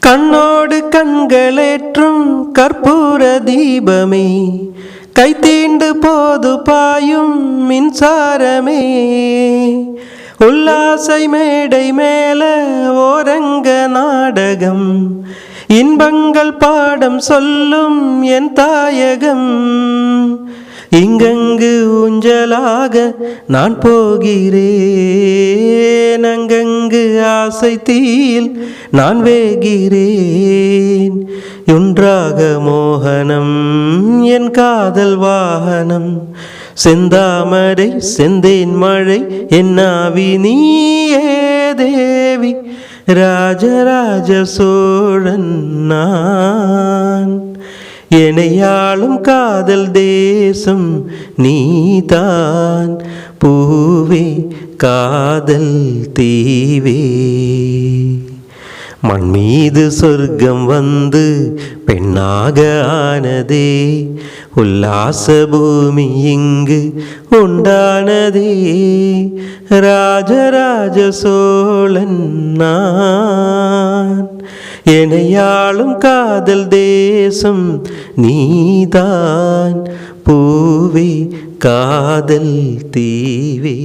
கண்ணோடு கண்களேற்றும் கற்பூர தீபமே, கைத்தீண்டு போது பாயும் மின்சாரமே, உல்லாசை மேடை மேல ஓரங்க நாடகம், இன்பங்கள் பாடம் சொல்லும் என் தாயகம். இங்கங்கு ஊஞ்சலாக நான் போகிறேன், அங்கங்கு ஆசை தீயில் நான் வேகிறேன். ஒன்றாக மோகனம் என் காதல் வாகனம், செந்தாமரை செந்தேன் மழை என்னாவி நீயே தேவி, ராஜராஜ சோழன் நான். எனையாளும் காதல் தேசம் நீதான், பூவே காதல் தீவே. மண் மீது சொர்க்கம் வந்து பெண்ணாக ஆனதே, உல்லாச பூமி இங்கு உண்டானதே, ராஜராஜ சோழன் நான். எனையாளும் காதல் தேசம் நீதான், பூவே காதல் தீவே.